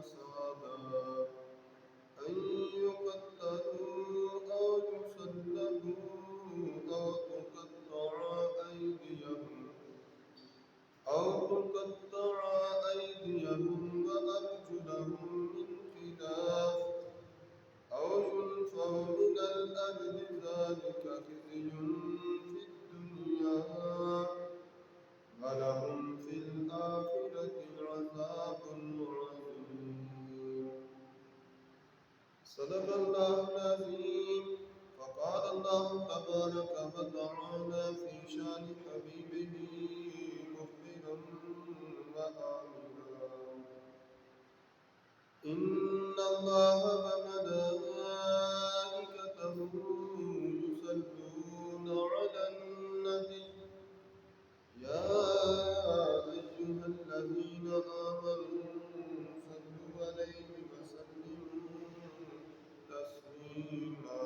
فسادا أن يقتلوا أو يصلبوا أو تقطع أيديهم وأرجلهم من خلاف أو ينفوا من الأرض ذلك خزي في الدنيا ولهم في الآخرة عذاب عظيم. صدق الله العظيم. فقال الله تبارك وتعالى في شان حبيبه مخبرا وآمرا: إن الله وملائكته يصلون على النبي يا أيها الذين آمنوا صلوا عليه وسلموا تسليما.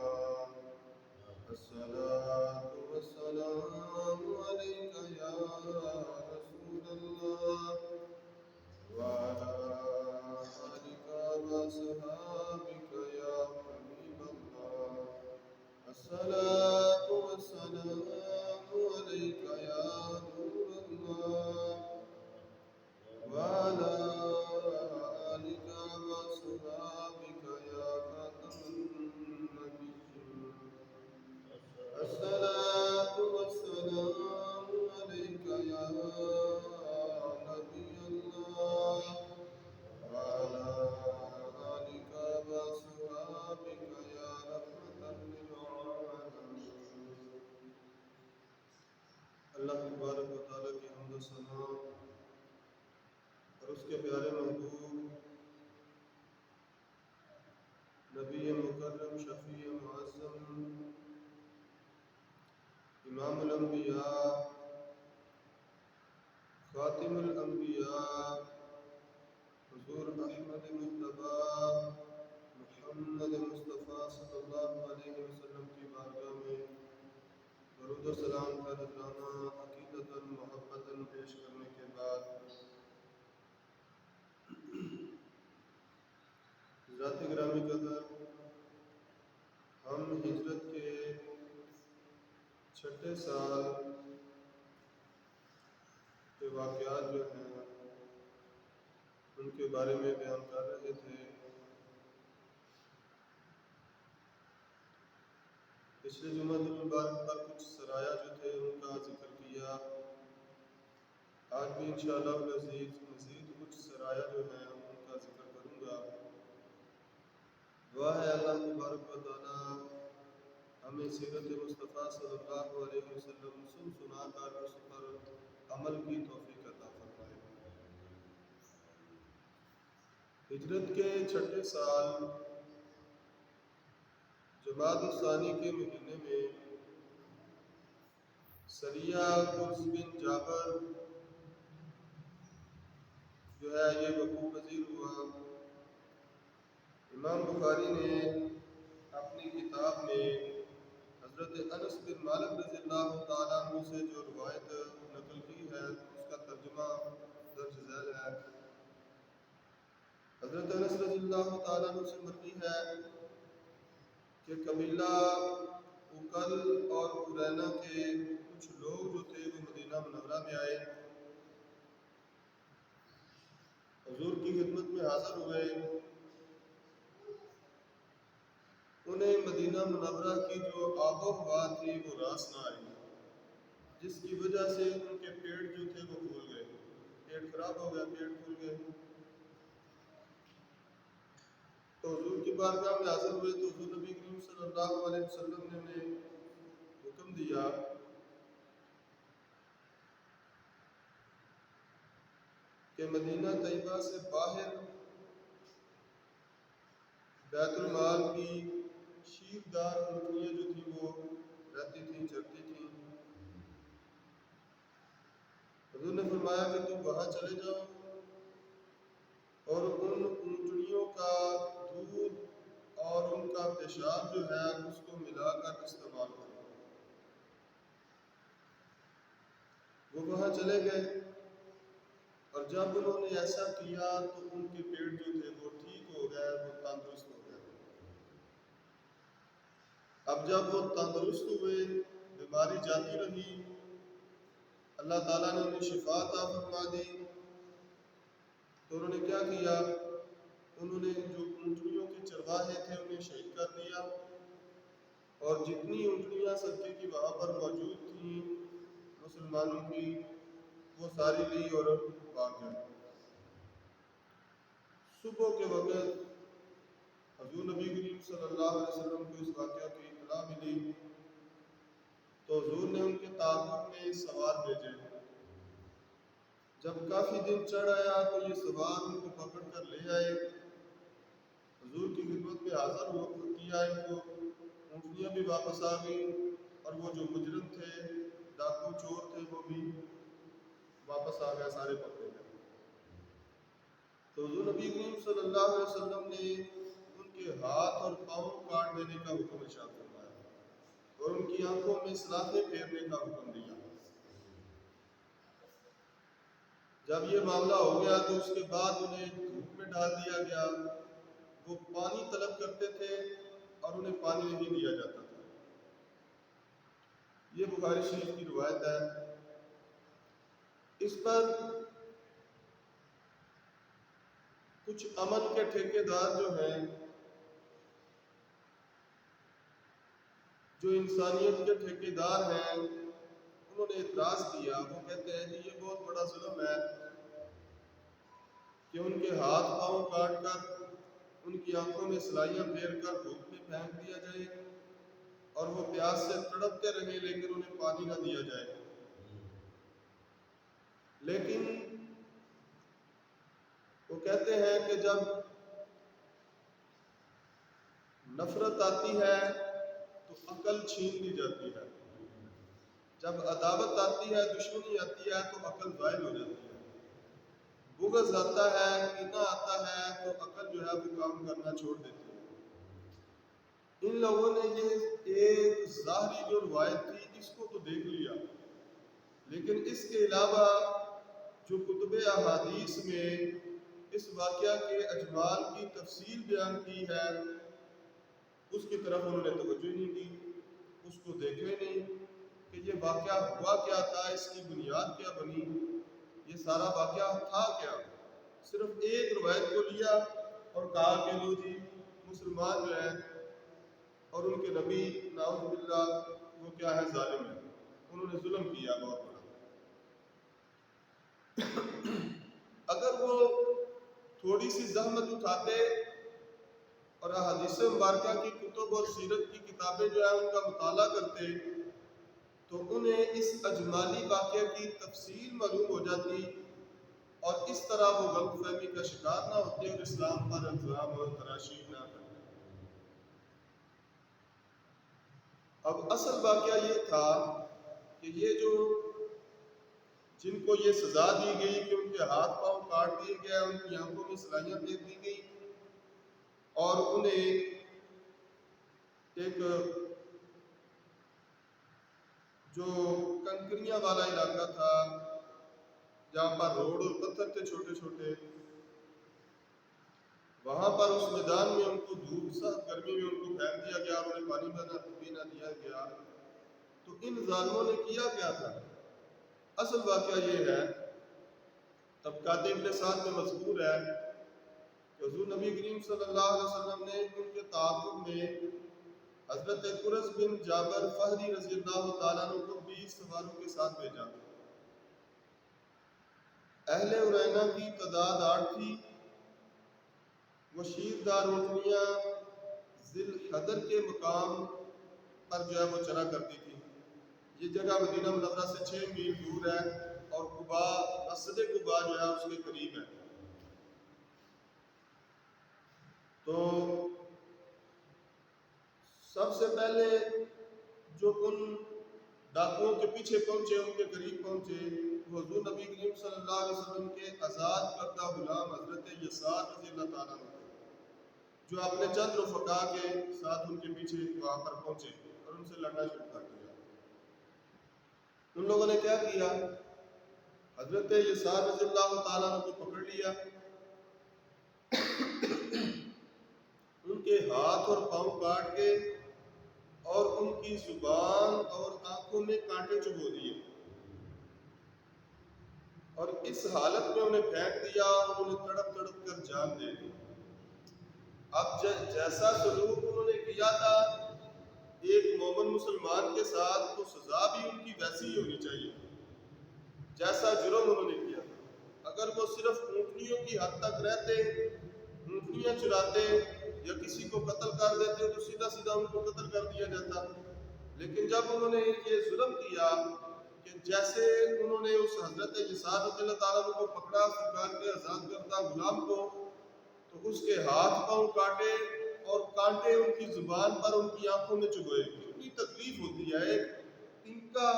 الصلاة والسلام عليك يا رسول الله وعلى آلك وصحابك يا حبيب الله. الصلاة والسلام عليك يا نور الله وعلى آلك وصحابك يا خاتم النبيين. الصلاة والسلام عليك يا نبي الله وعلى آلك وصحابك يا رحمة للعالمين. اللہ تبارک و تعالیٰ کی حمد و ثنا اور اس کے پیارے محبوب نبی مکرم شفیع معظم امام الانبیاء خاتم الانبیاء حضور احمد مجتبیٰ محمد مصطفیٰ صلی اللہ علیہ وسلم کی بارگاہ میں درود و سلام کا نذرانہ عقیدتاً محبتاً پیش کرنے کے بعد ذات گرامی قدر، ہم ہجرت کے چھٹے سال کے واقعات جو ہیں ان کے بارے میں بیان کر رہے تھے۔ پچھلے جمعہ المبارک پر کچھ سرایا جو تھے ان کا ذکر کیا۔ آج بھی انشاءاللہ مزید کچھ سرایا جو ہیں ان کا ذکر کروں گا۔ دعا ہے اللہ تبارک و تعالی ہمیں سیرت مصطفیٰ صلی اللہ علیہ وسلم سنا کر اس پر عمل کی توفیق عطا فرمائے۔ ہجرت کے چھٹے سال جمادی الثانی کے مہینے میں سریہ قرظ بن جابر جو ہے یہ وقوع پذیر ہوا۔ امام بخاری نے اپنی کتاب میں حضرت انس بن مالک رضی اللہ تعالیٰ عنہ سے جو روایت نقل کی ہے اس کا ترجمہ درج ذیل ہے۔ حضرت انس رضی اللہ تعالیٰ عنہ سے مروی ہے کہ قبیلہ اکل اور قرینہ کے کچھ لوگ جو تھے وہ مدینہ منورہ میں آئے، حضور کی خدمت میں حاضر ہوئے۔ انہیں مدینہ منورہ کی جو آب و ہوا تھی وہ راس نہ آئی، جس کی وجہ سے ان کے پیٹ جو تھے وہ پھول گئے، پیٹ خراب ہو گیا، پیٹ پھول گئے۔ تو حضور کی بارگاہ میں حاضر ہوئے تو حضور نبی کریم صلی اللہ علیہ وسلم نے انہیں حکم دیا کہ مدینہ طیبہ سے باہر بیت المال کی شیردار اونٹنیاں جو تھیں وہ رہتی تھیں، چرتی تھیں۔ حضور نے فرمایا کہ تم وہاں چلے جاؤ اور ان اونٹنیوں کا دودھ اور ان کا پیشاب جو ہے اس کو ملا کر استعمال کرو۔ وہ وہاں چلے گئے اور جب انہوں نے ایسا کیا تو ان کے پیٹ جو تھے وہ ٹھیک ہو گئے، وہ تندرست ہو گئے۔ اب جب وہ تندرست ہوئے، بیماری جاتی رہی، اللہ تعالیٰ نے انہیں شفا عطا فرما دی، تو انہوں نے کیا کیا؟ انہوں نے جو اونٹنیوں کے چرواہے تھے انہیں شہید کر دیا، اور جتنی اونٹنیاں صدقے کی وہاں پر موجود تھیں مسلمانوں کی، وہ ساری لی اور بھاگ گئے۔ صبح کے وقت حضور نبی کریم صلی اللہ علیہ وسلم کو اس واقعہ کی اطلاع ملی، تو حضور نے ان کے تعاقب میں سوار بھیجے۔ جب کافی دن چڑھ آیا تو یہ سوار ان کو پکڑ کر لے آئے، حضور کی خدمت میں حاضر کیا ان کو، اونٹنیاں بھی واپس آ گئیں، اور وہ جو مجرم تھے، ڈاکو چور تھے، وہ بھی واپس آ گئے، سارے پکڑے گئے۔ تو حضور نبی کریم صلی اللہ علیہ وسلم نے ان کے ہاتھ اور پاؤں کاٹ دینے کا حکم ارشاد فرمایا، اور ان کی آنکھوں میں سلاخیں پھیرنے کا حکم دیا۔ جب یہ معاملہ ہو گیا تو اس کے بعد انہیں دھوپ میں ڈال دیا گیا۔ وہ پانی طلب کرتے تھے اور انہیں پانی نہیں دیا جاتا تھا۔ یہ بخاری شریف کی روایت ہے۔ اس پر کچھ امن کے ٹھیکیدار جو ہیں، جو انسانیت کے ٹھیکیدار ہیں، انہوں نے اعتراض کیا۔ وہ کہتے ہیں کہ یہ بہت بڑا ظلم ہے کہ ان کے ہاتھ پاؤں کاٹ کر، ان کی آنکھوں میں سلائیاں پھیر کر دھوپ میں پھینک دیا جائے، اور وہ پیاس سے تڑپتے رہے لیکن انہیں پانی نہ دیا جائے۔ لیکن وہ کہتے ہیں کہ جب نفرت آتی ہے تو عقل چھین لی جاتی ہے، جب عداوت آتی ہے، دشمنی آتی ہے تو عقل ضائع ہو جاتی ہے، بغض آتا ہے، کینہ آتا ہے تو عقل جو ہے وہ کام کرنا چھوڑ دیتی ہے۔ ان لوگوں نے یہ ایک ظاہری جو روایت تھی اس کو تو دیکھ لیا، لیکن اس کے علاوہ جو کتب احادیث میں اس واقعہ کے اجمال کی تفصیل بیان کی ہے، اس کی طرف انہوں نے توجہ نہیں کی، اس کو دیکھے نہیں کہ یہ واقعہ ہوا کیا تھا، اس کی بنیاد کیا بنی، یہ سارا واقعہ تھا کیا۔ صرف ایک روایت کو لیا اور کہا کہ لو جی مسلمان جو ہیں اور ان کے نبی نعوذ باللہ وہ کیا ہے، ظالم ہے، انہوں نے ظلم کیا بہت بڑا۔ اگر وہ تھوڑی سی زحمت اٹھاتے اور احادیث مبارکہ کی کتب اور سیرت کی کتابیں جو ہیں ان کا مطالعہ کرتے، تو انہیں اس اجمالی واقعہ کی تفصیل معلوم ہو جاتی، اور اس طرح وہ غلط فہمی کا شکار نہ ہوتے اور اسلام پر الزام اور تراشی نہ کرتے۔ اب اصل واقعہ یہ تھا کہ یہ جو جن کو یہ سزا دی گئی کہ ان کے ہاتھ پاؤں کاٹ دیے گئے، ان کی آنکھوں میں سلائیاں پھیر دی گئی، اور انہیں ایک جو کنکریاں والا علاقہ تھا جہاں پر روڈ اور پتھر تھے چھوٹے چھوٹے، وہاں پر اس میدان میں ان کو دھوپ سخت گرمی میں ان کو پھینک دیا گیا اور انہیں پانی بھی نہ دیا گیا۔ تو ان ظالموں نے کیا کیا تھا؟ اصل واقعہ یہ ہے، طبقات ابن سعد میں مذکور ہے کہ حضور نبی کریم صلی اللہ علیہ وسلم نے ان کے تعاقب میں حضرت قرظ بن جابر فہری رضی اللہ تعالیٰ عنہ کو 20 سواروں کے ساتھ بھیجا۔ اہل عرینہ کی تعداد 8 تھی۔ وہ شیردار اونٹنیاں ذی الحجر کے مقام پر جو ہے وہ چرا کرتی تھی۔ یہ جگہ مدینہ منورہ سے 6 میل دور ہے، اور قبا، مسجد قبا جو ہے اس کے قریب ہے۔ تو سب سے پہلے جو ان ڈاکوؤں کے پیچھے پہنچے، ان کے قریب پہنچے، وہ حضور نبی کریم صلی اللہ علیہ وسلم کے آزاد کردہ غلام حضرت یسار رضی اللہ تعالیٰ عنہ، جو اپنے چند رفقا کے ساتھ ان کے پیچھے وہاں پر پہنچے اور ان سے لڑنا شروع کر دیا۔ ان لوگوں نے کیا کیا؟ حضرت یسار رضی اللہ تعالیٰ عنہ کو پکڑ لیا، ان کے ہاتھ اور پاؤں کاٹ کے اور ان کی زبان اور آنکھوں میں کانٹے چبھو دیے، اور اس حالت میں انہیں پھینک دیا اور انہیں تڑپ تڑپ کر جان دے دی۔ اب جیسا سلوک انہوں نے کیا تھا ایک مومن مسلمان کے ساتھ، تو سزا بھی ان کی ویسی ہی ہونی چاہیے جیسا جرم انہوں نے کیا تھا۔ اگر وہ صرف اونٹنیوں کی حد تک رہتے، اونٹنیاں چراتے یا کسی کو قتل کر دیتے تو سیدھا سیدھا ان کو قتل کر دیا جاتا، لیکن جب انہوں نے یہ ظلم کیا کہ جیسے انہوں نے اس حضرت یسار رضی اللہ تعالیٰ عنہ کو پکڑا سرکار کے آزاد کردہ غلام کو، تو اس کے ہاتھ پاؤں کاٹے اور کانٹے ان کی زبان پر ان کی آنکھوں میں چبھوئے۔ کتنی تکلیف ہوتی ہے، ایک تنکا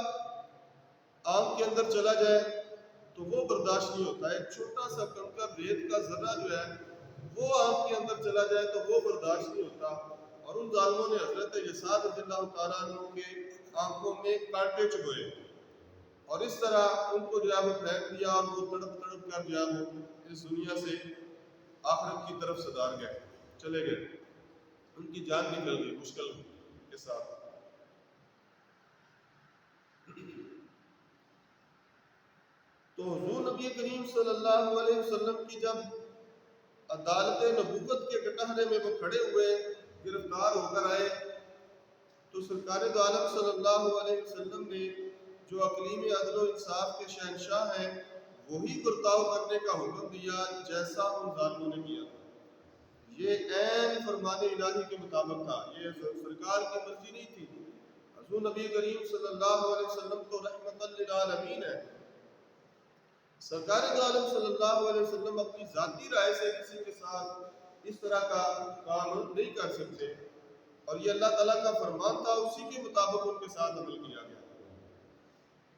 آنکھ کے اندر چلا جائے تو وہ برداشت نہیں ہوتا، ایک چھوٹا سا کنکر ریت کا ذرہ جو ہے وہ آنکھ کے اندر چلا جائے تو وہ برداشت نہیں ہوتا، اور ان ظالموں نے حضرت یسار رضی اللہ تعالیٰ عنہ کے آنکھوں میں کانٹے چبھوئے اور اس طرح ان کو جو ہے وہ پھینک دیا، اور وہ تڑپ تڑپ کر جو ہے وہ اس دنیا سے آخرت کی طرف صدار گئے، چلے گئے، ان کی جان نکل گئی مشکل کے ساتھ۔ تو حضور نبی کریم صلی اللہ علیہ وسلم کی جب عدالت نبوت کے کٹہرے میں وہ کھڑے ہوئے، گرفتار ہو کر آئے، تو سرکار دو عالم صلی اللہ علیہ وسلم نے جو اقلیم عدل و انصاف کے شہنشاہ ہیں وہی برتاؤ کرنے کا حکم دیا جیسا ان ظالموں نے کیا تھا۔ یہ عین فرمان الہی کے مطابق تھا، یہ سرکار کی مرضی نہیں تھی۔ حضور نبی کریم صلی اللہ علیہ وسلم تو رحمت للعالمین ہے، سرکار دو عالم صلی اللہ علیہ وسلم اپنی ذاتی رائے سے کسی کے ساتھ اس طرح کا کام نہیں کر سکتے، اور یہ اللہ تعالیٰ کا فرمان تھا، اسی کے مطابق ان کے ساتھ عمل کیا گیا۔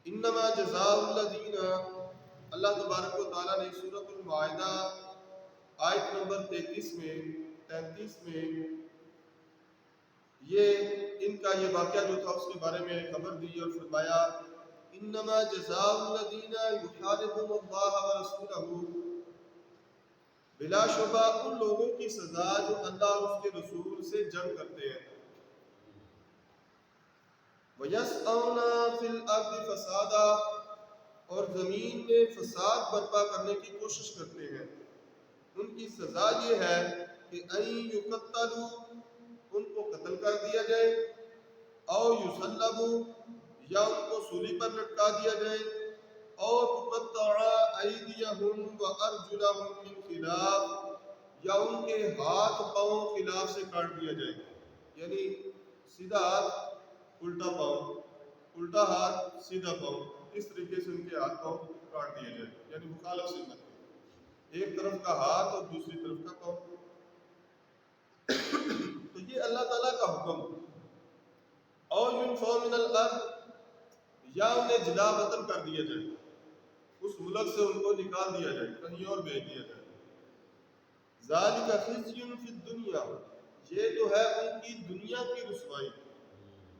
انما جزاء الذین، اللہ تبارک و تعالیٰ نے سورۃ المائدہ آیت نمبر 33 میں یہ ان کا یہ واقعہ جو تھا اس کے بارے میں خبر دی اور فرمایا انما جزاء الذین یحاربون اللہ ورسولہ، بلا شبہ ان لوگوں کی سزا جو اللہ اور اس کے رسول سے جنگ کرتے ہیں، وَيَسْعَوْنَ فِي الْأَرْضِ فَسَادًا، اور زمین میں فساد برپا کرنے کی کوشش کرتے ہیں، ان کی سزا یہ ہے کہ اَن يُقَتَّلُوا، ان کو قتل کر دیا جائے، او يُصَلَّبُوا، یا ان کو سولی پر لٹکا دیا جائے، او تُقَطَّعَ أَيْدِيَهُمْ وَأَرْجُلَهُمْ مِنْ خِلَافٍ، یا ان کے ہاتھ پاؤں خلاف سے کاٹ دیا جائے، یعنی سیدھا ہاتھ الٹا پاؤں، الٹا ہاتھ سیدھا پاؤں، اس طریقے سے ان کے ہاتھ پاؤں کاٹ دیے جائے، یعنی مخالف سنت، ایک طرف کا ہاتھ اور دوسری طرف کا پاؤں۔ تو یہ اللہ تعالیٰ کا حکم۔ او ينفوا من الارض، یا انہیں جلا وطن کر دیا جائے، اس ملک سے ان کو نکال دیا جائے، کہیں اور بھیج دیا جائے۔ ذالک خزی فی الدنیا، یہ تو ہے ان کی دنیا کی رسوائی،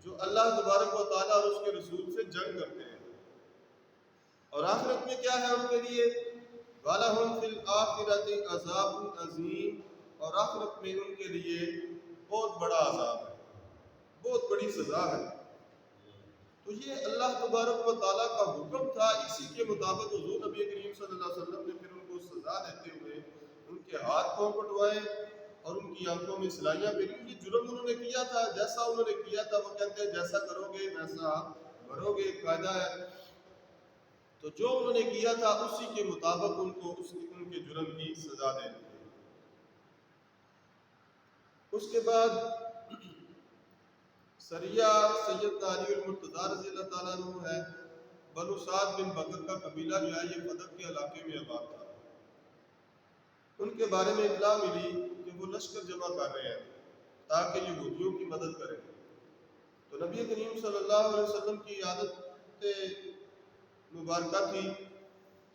جو اللہ تبارک و تعالیٰ اور اس کے رسول سے جنگ کرتے ہیں، اور آخرت میں کیا ہے ان کے لیے، وَلَهُمْ فِي الْآخِرَةِ عَذَابٌ عَظِيمٌ، اور آخرت میں ان کے لیے بہت بڑا عذاب ہے، بہت بڑی سزا ہے۔ تو یہ اللہ تبارک و تعالیٰ کا حکم تھا، اسی کے مطابق حضور نبی کریم صلی اللہ علیہ وسلم نے پھر ان کو سزا دیتے ہوئے ان کے ہاتھ پاؤں کٹوائے اور ان کی آنکھوں میں سلائیاں پھری۔ یہ جرم انہوں نے کیا تھا، جیسا انہوں نے کیا تھا وہ کہتے ہیں جیسا کرو گے ویسا بھرو گے، قاعدہ ہے۔ تو جو انہوں نے کیا تھا اسی کے مطابق ان کو ان کے جرم کی سزا دے دی۔ اس کے بعد سریہ سیدنا علی المرتضیٰ رضی اللہ تعالیٰ عنہ ہے، بنو سعد بن بکر کا قبیلہ جو ہے یہ فدق کے علاقے میں آباد تھا۔ ان کے بارے میں اطلاع ملی کہ وہ لشکر جمع کر رہے ہیں تاکہ یہودیوں کی مدد کریں۔ تو نبی کریم صلی اللہ علیہ وسلم کی عادت مبارکہ تھی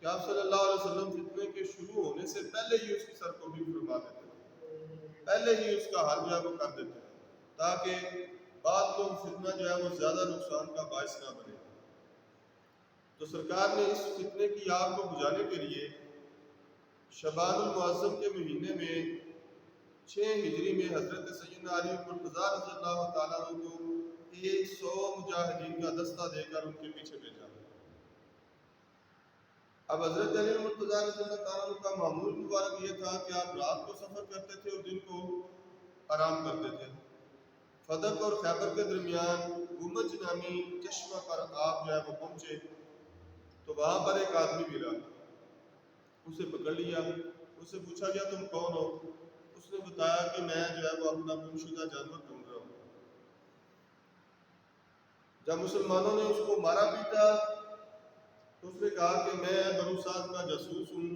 کہ آپ صلی اللہ علیہ وسلم فتنے کے شروع ہونے سے پہلے ہی اس کی سرکوبی فرما دیتے ہیں، پہلے ہی اس کا حل جو ہے وہ کر دیتے ہیں، تاکہ بعد میں فتنہ جو ہے وہ زیادہ نقصان کا باعث نہ بنے۔ تو تو سرکار نے اس فتنے کی آگ کو بجھانے کے لیے شعبان المعظم کے مہینے میں 6 ہجری میں حضرت سیدنا علی مرتضیٰ رضی اللہ تعالیٰ عنہ کو 100 مجاہدین کا دستہ دے کر ان کے پیچھے بھیجا۔ اب حضرت علی مرتضیٰ رضی اللہ تعالیٰ عنہ کا معمول مبارک یہ تھا کہ آپ رات کو سفر کرتے تھے اور دن کو آرام کرتے تھے۔ فدق اور خیبر کے درمیان گمج نامی چشمہ پر آپ جو ہے وہ پہنچے تو وہاں پر ایک آدمی ملا، اسے پکڑ لیا، اس سے پوچھا گیا تم کون ہو؟ اس نے بتایا کہ میں جو ہے وہ اپنا گمشدہ جانور ڈھونڈ رہا ہوں۔ جب مسلمانوں نے اس کو مارا پیٹا تو اس نے کہا کہ میں بنو سعد کا جاسوس ہوں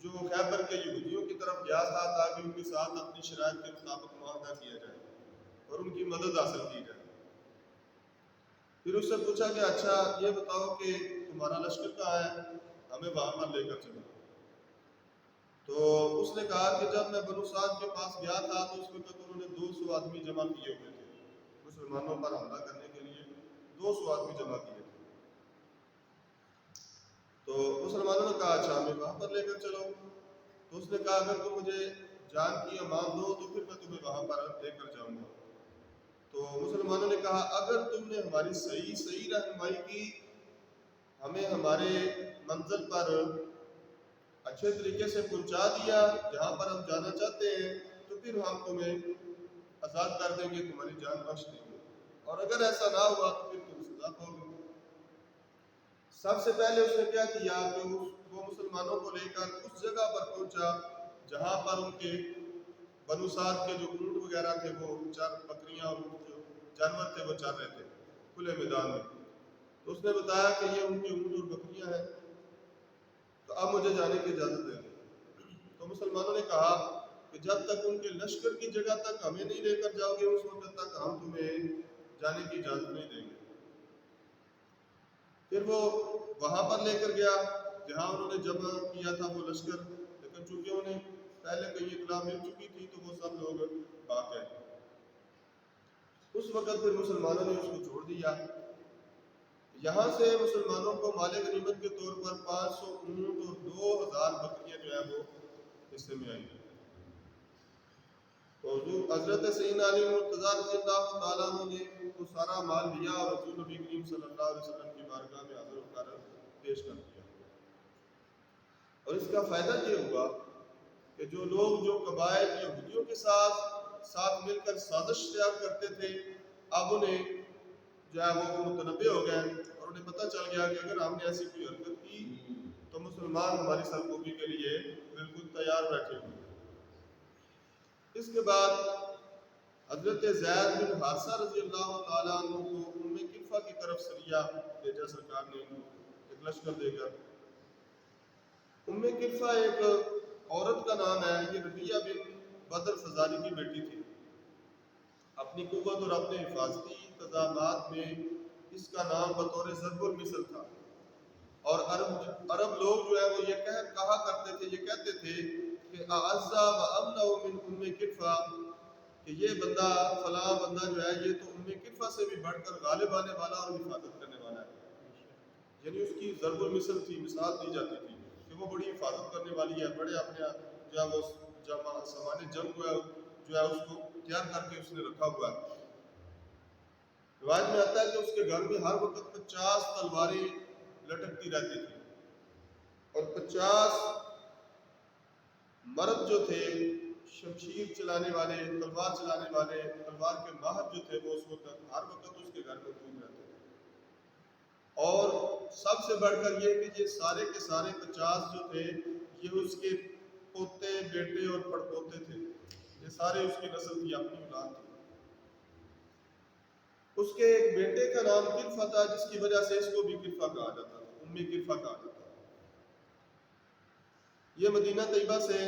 جو خیبر کے یہودیوں کی طرف گیا تھا تاکہ ان کے ساتھ اپنی شرائط کے مطابق معاہدہ کیا جائے اور ان کی مدد حاصل کی جائے۔ پھر اس سے پوچھا کہ اچھا یہ بتاؤ کہ تمہارا لشکر کہاں ہے، ہمیں وہاں پر لے کر چلو۔ تو اس نے کہا کہ جب میں بنو سعد کے پاس گیا تھا تو اس وقت انہوں نے 200 آدمی جمع کیے ہوئے تھے، مسلمانوں پر حملہ کرنے کے لیے 200 آدمی جمع کیے تھے۔ تو مسلمانوں نے کہا اچھا ہمیں وہاں پر لے کر چلو۔ تو اس نے کہا اگر تم مجھے جان کی امان دو تو پھر میں تمہیں وہاں پر لے کر جاؤں گا۔ تو مسلمانوں نے کہا اگر تم نے ہماری صحیح رہنمائی کی، ہمیں ہمارے منزل پر اچھے طریقے سے پہنچا دیا جہاں پر ہم جانا چاہتے ہیں، تو پھر ہم تمہیں آزاد کر دیں گے، تمہاری جان بخش دیں گے، اور اگر ایسا نہ ہوا تو پھر تم سزا پاؤ گے۔ سب سے پہلے اس نے کیا کیا کہ وہ مسلمانوں کو لے کر اس جگہ پر پہنچا جہاں پر ان کے بنو سعد کے جو اونٹ وغیرہ تھے، وہ بکریاں اور جو جانور تھے وہ چر رہے تھے کھلے میدان میں۔ تو اس نے بتایا کہ یہ ان کے اونٹ اور بکریاں ہیں، تو اب مجھے جانے کی اجازت دیں گے۔ تو مسلمانوں نے کہا کہ جب تک ان کے لشکر کی جگہ تک ہمیں نہیں لے کر جاؤ گے اس وقت تک ہم تمہیں جانے کی اجازت نہیں دیں گے۔ پھر وہ وہاں پر لے کر گیا جہاں انہوں نے جمع کیا تھا وہ لشکر، لیکن چونکہ انہیں پہلے کہیں اطلاع مل چکی تھی تو وہ سب لوگ بھاگ گئے۔ اس وقت پھر مسلمانوں نے اس کو چھوڑ دیا۔ یہاں سے مسلمانوں کو مال غنیمت کے طور پر 500 اونٹ اور 2000 بکریاں جو ہے وہ حصے میں آئی۔ تو حضرت سیدنا علی مرتضیٰ رضی اللہ تعالیٰ عنہ نے وہ سارا مال لیا اور رسول نبی کریم صلی اللہ علیہ وسلم کی بارگاہ میں حاضر ہو کر پیش کر دیا۔ اور اس کا فائدہ یہ ہوا کہ جو لوگ جو قبائل یہودیوں کے ساتھ مل کر سازش تیار کرتے تھے، اب انہیں جو ہے وہ متنبع ہو گئے اور انہیں پتہ چل گیا کہ اگر ہم نے ایسی کوئی حرکت کی تو مسلمان ہماری سرکوبی کے لیے بالکل تیار بیٹھے ہوئے۔ اس کے بعد حضرت زید بن حارثہ رضی اللہ تعالیٰ عنہ کو ام کلفہ کی طرف سریہ بھیجا سرکار نے ایک لشکر دے کر۔ ام کلفہ ایک عورت کا نام ہے، یہ ربیہ بن بدر فزاری کی بیٹی تھی۔ اپنی قوت اور اپنے حفاظتی انتظامات میں اس کا نام بطور ضرب المثل تھا، اور عرب لوگ جو ہے وہ یہ کہا کرتے تھے، یہ کہتے تھے کہ اعزا و امنع من ام کلفہ، کہ یہ بندہ فلاں بندہ جو ہے یہ تو ام کلفہ سے بھی بڑھ کر غالب آنے والا اور حفاظت کرنے والا ہے۔ یعنی اس کی ضرب المثل تھی، مثال دی جاتی تھی کہ وہ بڑی حفاظت کرنے والی ہے، بڑے اپنے جو ہے وہ سامان جنگ جو ہے اس کو تیار کر کے اس نے رکھا ہوا ہے۔ روایت میں آتا ہے کہ اس کے گھر میں ہر وقت 50 تلواریں لٹکتی رہتی تھی، اور 50 مرد جو تھے شمشیر چلانے والے، تلوار چلانے والے، تلوار کے ماہر جو تھے، وہ اس وقت ہر وقت اس کے گھر میں موجود رہتے تھے۔ اور سب سے بڑھ کر یہ کہ یہ سارے کے سارے 50 جو تھے یہ اس کے پوتے، بیٹے اور پڑپوتے تھے، یہ سارے اس کی نسل تھی، اپنی اولاد تھی۔ اس کے ایک بیٹے کا نام کلفہ تھا، جس کی وجہ سے اس کو بھی کلفہ کہا جاتا تھا، ام کلفہ کہا جاتا تھا۔ یہ مدینہ طیبہ سے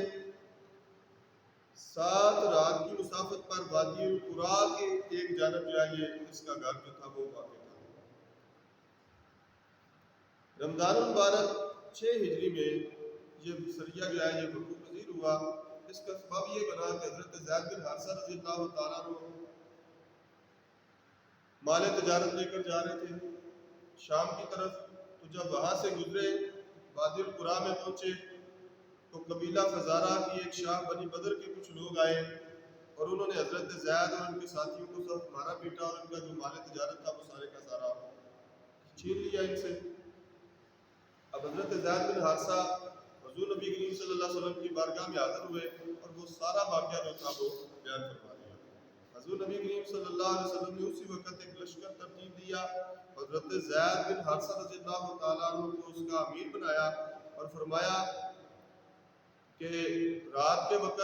7 رات کی مسافت پر وادی القرا کے ایک جانب جو ہے یہ اس کا گھر جو تھا وہ واقع تھا۔ رمضان المبارک 6 ہجری میں یہ سریہ جو ہے یہ وقوع پذیر ہوا۔ اس کا سبب یہ بنا کہ حضرت زید بن حارثہ رضی اللہ تعالیٰ عنہ مال تجارت لے کر جا رہے تھے شام کی طرف، تو جب وہاں سے گزرے وادی القرا میں پہنچے تو قبیلہ فزارہ کی ایک شاخ بنی بدر کے کچھ لوگ آئے اور انہوں نے حضرت زید اور ان کے ساتھیوں کو سب مارا پیٹا اور ان کا جو مال تجارت تھا وہ سارے کا سارا چھین لیا ان سے۔ اب حضرت زید بن حارثہ حضور نبی کریم صلی اللہ علیہ وسلم کی بارگاہ میں حاضر ہوئے اور وہ سارا واقعہ جو تھا وہ بیان فرما دیا۔ حضور نبی کریم صلی اللہ علیہ وسلم نے اسی وقت ایک لشکر ترتیب دیا، حضرت زید بن حارثہ رضی اللہ تعالیٰ عنہ کو اس کا امیر بنایا اور فرمایا کہ رات کے وقت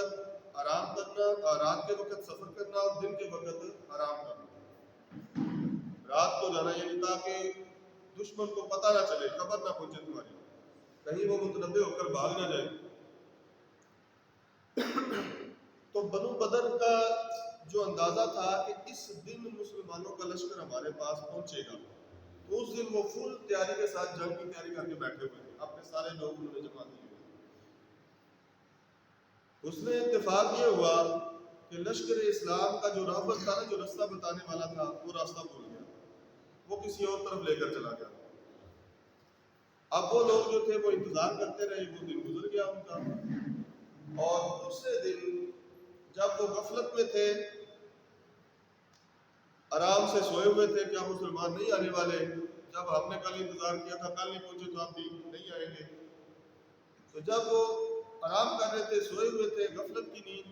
آرام کرنا اور رات کے وقت سفر کرنا اور دن کے وقت آرام کرنا، رات کو جانا یعنی تاکہ دشمن کو پتہ نہ چلے، خبر نہ پہنچے تمہاری، کہیں وہ متنبع ہو کر بھاگ نہ جائے۔ تو بنو بدر کا جو اندازہ تھا کہ اس دن مسلمانوں کا لشکر ہمارے پاس پہنچے گا، تو اس دن وہ فل تیاری کے ساتھ جنگ کی تیاری کر کے بیٹھے ہوئے تھے، اپنے سارے لوگ انہوں نے جمع کیے ہوئے۔ اس میں اتفاق یہ ہوا کہ لشکر اسلام کا جو راہبر تھا نا، جو راستہ بتانے والا تھا، وہ راستہ بھول گیا، وہ کسی اور طرف لے کر چلا گیا۔ اب وہ لوگ جو تھے وہ انتظار کرتے رہے، وہ دن گزر گیا ان کا، اور دوسرے دن جب وہ غفلت میں تھے، آرام سے سوئے ہوئے تھے، کیا مسلمان نہیں آنے والے، جب ہم نے کل انتظار کیا تھا کل نہیں پہنچے تو آپ بھی نہیں آئیں گے، تو جب وہ آرام کر رہے تھے، سوئے ہوئے تھے، غفلت کی نیند،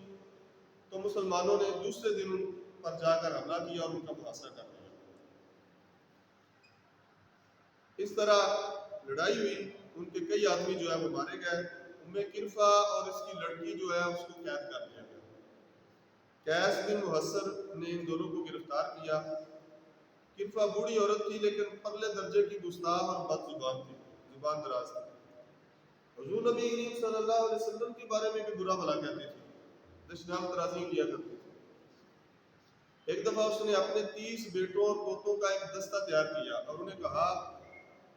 تو مسلمانوں نے دوسرے دن ان پر جا کر حملہ کیا اور ان کا محاصرہ کر دیا۔ اس طرح لڑائی ہوئی، ان کے کئی آدمی جو ہے وہ مارے گئے، کرفا اور اس کی لڑکی جو ہے اس کو قید کر لیا گیا۔ قیس بن محصر نے ان دونوں کو گرفتار کیا۔ کرفا بوڑھی عورت تھی لیکن پرلے درجے کی گستاخ اور بد زبان تھی، زبان دراز تھی، حضور نبی کریم صلی اللہ علیہ وسلم کے بارے میں بھی برا بھلا کہتی تھی، دشنام ترازی کیا کرتی تھی۔ ایک دفعہ اس نے اپنے 30 بیٹوں اور پوتوں کا ایک دستہ تیار کیا اور انہیں کہا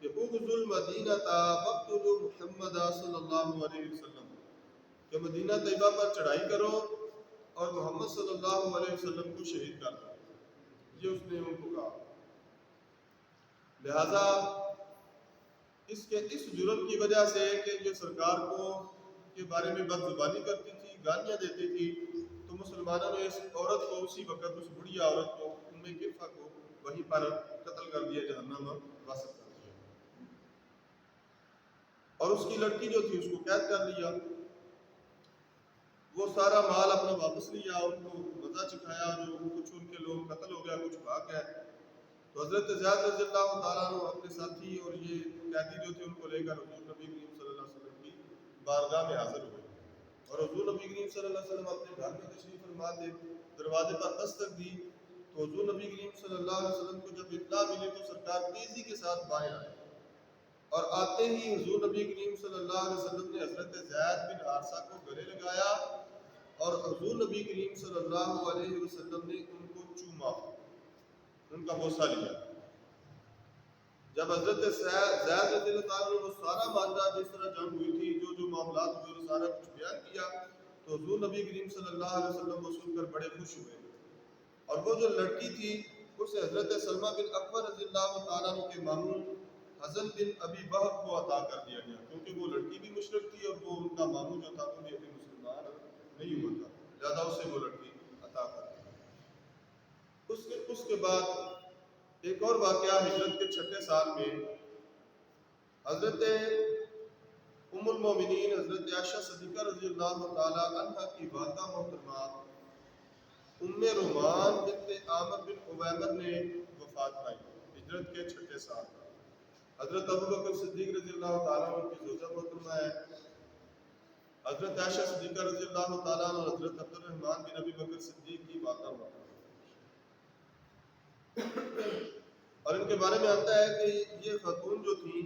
کہ اغزوا المدینہ فاقتلوا محمد صلی اللہ علیہ وسلم، کہ مدینہ طیبہ پر چڑھائی کرو اور محمد صلی اللہ علیہ وسلم کو شہید کر دو، یہ اس نے ان کو کہا۔ لہذا اس جرم کی وجہ سے کہ یہ سرکار کو کے بارے میں بد زبانی کرتی تھی، گالیاں دیتی تھی، تو مسلمانوں نے اس عورت کو اسی وقت، اس بڑھیا عورت کو، کرفا کو وہیں پر قتل کر دیا، جہنم واسط کر دیا، اور اس کی لڑکی جو تھی اس کو قید کر لیا۔ وہ سارا مال اپنا واپس لیا، ان کو مزہ چکھایا، جو کچھ ان کے لوگ قتل ہو گیا، کچھ بھاگ گئے۔ تو حضرت زید رضی اللہ تعالیٰ عنہ اپنے ساتھی اور یہ قیدی جو تھے ان کو لے کر حضور نبی کریم صلی اللہ علیہ وسلم کی بارگاہ میں حاضر ہوئے، اور حضور نبی کریم صلی اللہ علیہ وسلم اپنے گھر میں تشریف فرما تھے۔ دروازے پر دستک دی تو حضور نبی کریم صلی اللہ علیہ وسلم کو جب اطلاع ملی تو سرکار تیزی کے ساتھ باہر آئے، اور آتے ہی حضور نبی کریم صلی اللہ علیہ وسلم نے حضرت زید بن حارثہ کو گلے لگایا اور حضور نبی کریم صلی اللہ علیہ وسلم نے ان کو چوما، ان کا بوسہ لیا۔ جب حضرت زید رضی اللہ عنہ نے وہ سارا معاملہ جس طرح جنگ ہوئی تھی، جو معاملات ہوئے، سارا کچھ بیان کیا، تو حضور نبی کریم صلی اللہ علیہ وسلم کو سن کر بڑے خوش ہوئے، اور وہ جو لڑکی تھی اسے حضرت سلمہ بن اکبر رضی اللہ تعالیٰ عنہ کے ماموں حزن بن ابی وہب کو عطا کر دیا گیا، کیونکہ وہ لڑکی بھی مشرک تھی اور وہ ان کا ماموں جو تھا وہ بھی ابھی مسلمان نہیں ہوا تھا، لہذا اسے وہ لڑکی عطا کر دی۔ اس کے بعد ایک اور واقعہ ہجرت کے 6 سال میں حضرت ام المومنین حضرت عائشہ صدیقہ رضی اللہ تعالی عنہ کی والدہ محترمہ ام رومان بنت عامر بن عویمر نے وفات پائی ہجرت کے 6 سال۔ حضرت ابو بکر صدیق رضی اللہ تعالیٰ عنہ کی زوجہ محترمہ ہے، حضرت عائشہ صدیقہ رضی اللہ تعالیٰ عنہ حضرت عبد الرحمن بن ابی بکر صدیق کی والدہ محترمہ، اور ان کے بارے میں آتا ہے کہ یہ خاتون جو تھی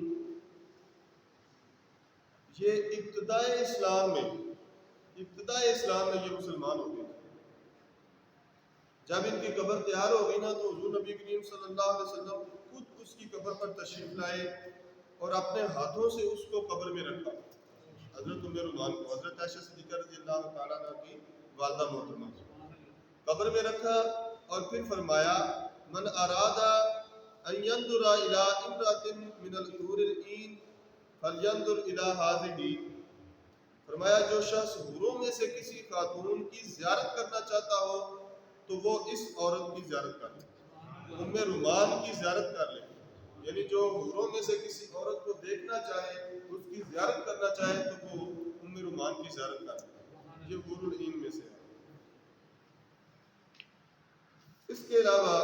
یہ ابتدائے اسلام میں یہ مسلمان ہو گئی تھی۔ جب ان کی قبر تیار ہو گئی نا تو حضور نبی کریم صلی اللہ علیہ وسلم خود اس کی قبر پر تشریف لائے اور اپنے ہاتھوں سے اس کو قبر میں رکھا، حضرت ام رومان کو، حضرت عائشہ صدیقہ رضی اللہ تعالیٰ عنہ کی والدہ محترمہ قبر میں رکھا، اور پھر فرمایا من ارادہ ان ينظر الى امرأة من الحور العين فلينظر الى هذه، فرمایا جو شخص حوروں میں سے کسی خاتون کی زیارت کرنا چاہتا ہو تو وہ اس عورت کی زیارت کر لے، ام رومان کی زیارت کر لے، یعنی جو حوروں میں سے کسی عورت کو دیکھنا چاہے، اس کی زیارت کرنا چاہے تو وہ ام رومان کی زیارت کر لے، یہ حور العین میں سے ہے۔ اس کے علاوہ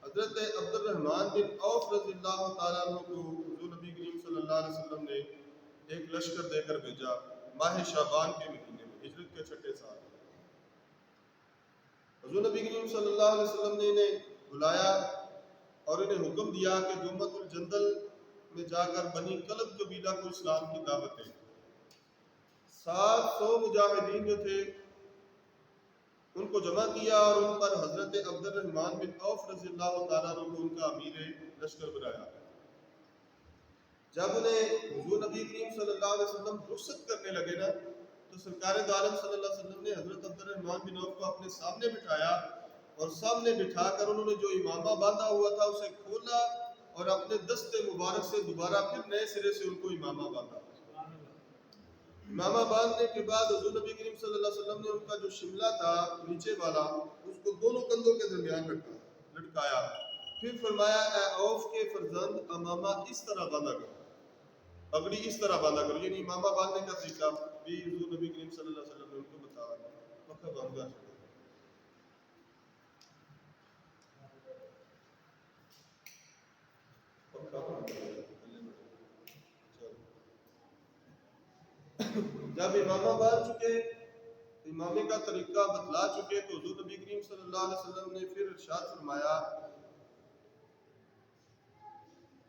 حضرت عبد الرحمن بن عوف رضی اللہ تعالیٰ عنہ کو حضور نبی کریم صلی اللہ علیہ وسلم نے ایک لشکر دے کر بھیجا ماہ شعبان کے مہینے میں، ہجرت کے 6 سال۔ حضور نبی کریم صلی اللہ علیہ وسلم نے انہیں بلایا اور انہیں حکم دیا کہ دومت الجندل میں جا کر بنی کلب قبیلہ کو اسلام کی دعوت دیں۔ 700 مجاہدین جو تھے ان کو جمع کیا اور ان پر حضرت عبد الرحمن بن عوف رضی اللہ تعالیٰ عنہ کو ان کا امیر لشکر بنایا۔ جب انہیں حضور نبی کریم صلی اللہ علیہ وسلم رخصت کرنے لگے نا تو سرکار دو عالم صلی اللہ علیہ وسلم نے حضرت عبد الرحمن بن عوف کو اپنے سامنے بٹھایا اور سامنے بٹھا کر انہوں نے جو امامہ باندھا ہوا تھا اسے کھولا اور اپنے دست مبارک سے دوبارہ پھر نئے سرے سے ان کو امامہ باندھا۔ امامہ باندھنے کے بعد حضور نبی کریم صلی اللہ علیہ وسلم نے ان کا جو شملہ تھا نیچے والا اس کو دونوں کندھوں کے درمیان لٹکایا، پھر فرمایا اے عوف کے فرزند امامہ اس طرح باندھا کرو، پگڑی اس طرح باندھا کرو، یعنی امامہ باندھنے کا طریقہ بھی حضور نبی کریم صلی اللہ علیہ وسلم نے ان کو بتایا، پکا باندھا۔ جب امامہ باندھ چکے، امامے کا طریقہ بتلا چکے تو حضور نبی کریم صلی اللہ علیہ وسلم نے پھر ارشاد فرمایا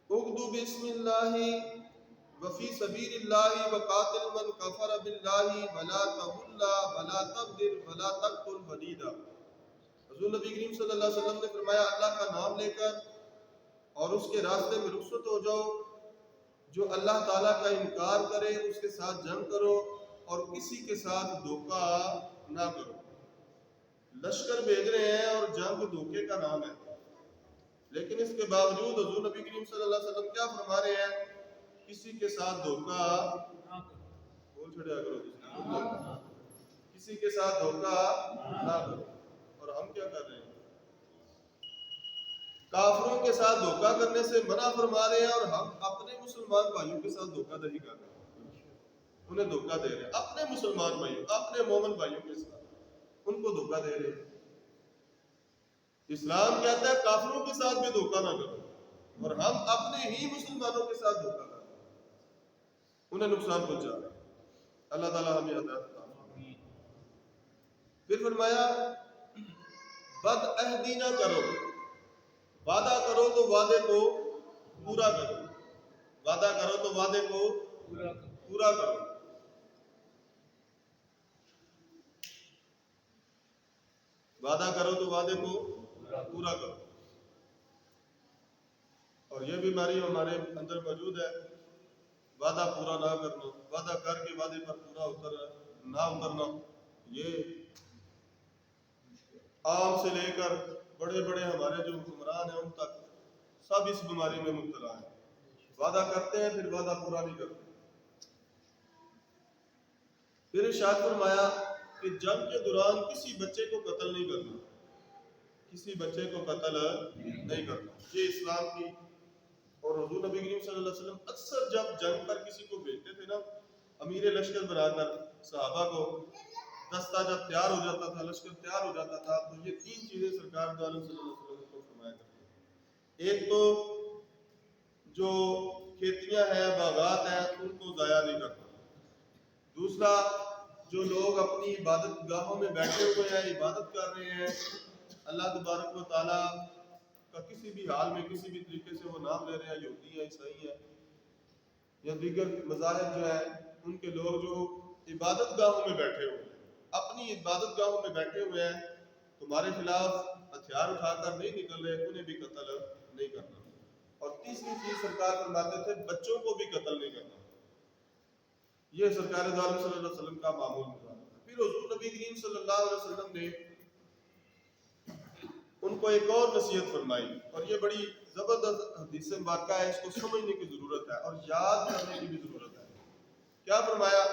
اغدو بسم اللہ وفی سبیل اللہ وقاتل من کفر باللہ ولا تغل ولا تغدر ولا تقتل ولیدا۔ حضور نبی کریم صلی اللہ علیہ وسلم نے فرمایا اللہ کا نام لے کر اور اس کے راستے میں رخصت ہو جاؤ، جو اللہ تعالیٰ کا انکار کرے اس کے ساتھ جنگ کرو اور کسی کے ساتھ دھوکہ نہ کرو۔ لشکر بھیج رہے ہیں اور جنگ دھوکے کا نام ہے، لیکن اس کے باوجود حضور نبی کریم صلی اللہ علیہ وسلم کیا فرما رہے ہیں؟ کسی کے ساتھ دھوکہ بول چھڑیا کرو، کسی کے ساتھ دھوکہ نہ کرو۔ اور ہم کیا کر رہے ہیں؟ کافروں کے ساتھ دھوکہ کرنے سے منع فرما رہے ہیں اور ہم اپنے مسلمان بھائیوں کے ساتھ دھوکہ دہی کر رہے ہیں، انہیں دھوکہ دے رہے ہیں، اپنے مسلمان بھائیوں، اپنے مومن بھائیوں کے ساتھ ان کو دھوکہ دے رہے ہیں۔ اسلام کہتا ہے کافروں کے ساتھ بھی دھوکہ نہ کرو، اور ہم اپنے ہی مسلمانوں کے ساتھ دھوکہ کر رہے ہیں، انہیں نقصان پہنچا رہے ہیں۔ اللہ تعالیٰ ہمیں ہدایت عطا فرمائے۔ پھر فرمایا بد عہدی نہ کرو، وعدہ کرو تو وعدے کو پورا کرو، وعدہ کرو تو وعدے کو پورا کرو۔ وعدہ کرو تو وعدے کو پورا کرو۔ اور یہ بیماری ہمارے اندر موجود ہے، وعدہ پورا نہ کرنا، وعدہ کر کے وعدے پر پورا نہ اترنا۔ یہ عام سے لے کر بڑے بڑے ہمارے جو حکمران ہیں ان تک سب اس بیماری میں مبتلا ہیں، وعدہ کرتے ہیں پھر وعدہ پورا نہیں کرتے۔ پھر ارشاد فرمایا کہ جنگ کے دوران کسی بچے کو قتل نہیں کرنا، کسی بچے کو قتل نہیں کرنا، یہ اسلام کی۔ اور حضور نبی کریم صلی اللہ علیہ وسلم اکثر جب جنگ پر کسی کو بھیجتے تھے نا امیر لشکر بنا کر صحابہ کو، دستہ جب تیار ہو جاتا تھا، لشکر تیار ہو جاتا تھا تو یہ 3 چیزیں سرکار دو عالم صلی اللہ علیہ وسلم کو فرمایا کرتے ہیں۔ ایک تو جو کھیتیاں ہیں، باغات ہیں، ان کو ضائع نہیں کرنا۔ دوسرا جو لوگ اپنی عبادت گاہوں میں بیٹھے ہوئے ہیں، عبادت کر رہے ہیں، اللہ تبارک و تعالیٰ کا کسی بھی حال میں کسی بھی طریقے سے وہ نام لے رہے ہیں، یہودی ہیں، عیسائی ہیں یا دیگر مذاہب جو ہیں، ان کے لوگ جو عبادت گاہوں میں بیٹھے ہوئے ہیں، اپنی عبادت گاہوں میں بیٹھے ہوئے ہیں، تمہارے خلاف ہتھیار اٹھا کر نہیں نکل رہے، انہیں بھی قتل نہیں کرنا۔ اور تیسری چیز سرکار فرماتے تھے بچوں کو بھی قتل نہیں کرنا۔ یہ سرکار دو عالم صلی اللہ علیہ وسلم کا معمول تھا۔ پھر حضور نبی کریم صلی اللہ علیہ وسلم نے ان کو ایک اور نصیحت فرمائی، اور یہ بڑی زبردست حدیث مبارکہ ہے، اس کو سمجھنے کی ضرورت ہے اور یاد کرنے کی بھی ضرورت ہے۔ کیا فرمایا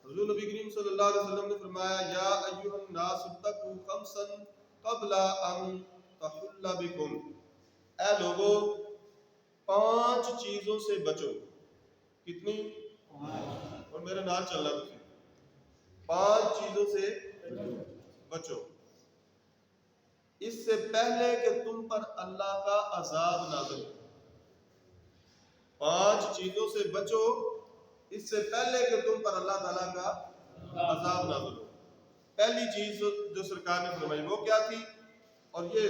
حضور نبی کریم صلی اللہ علیہ وسلم نے فرمایا یا ایھا الناس اتقوا خمسا قبل ان تحل بکم، اے لوگو 5 چیزوں سے بچو۔ کتنی؟ اور میرے نال چلنا تھی، 5 چیزوں سے بچو اس سے پہلے کہ تم پر اللہ کا عذاب نازل ہو۔ 5 چیزوں سے بچو اس سے پہلے کہ تم پر اللہ تعالیٰ کا عذاب نازل ہو۔ پہلی چیز جو سرکار نے فرمائی وہ کیا تھی؟ اور یہ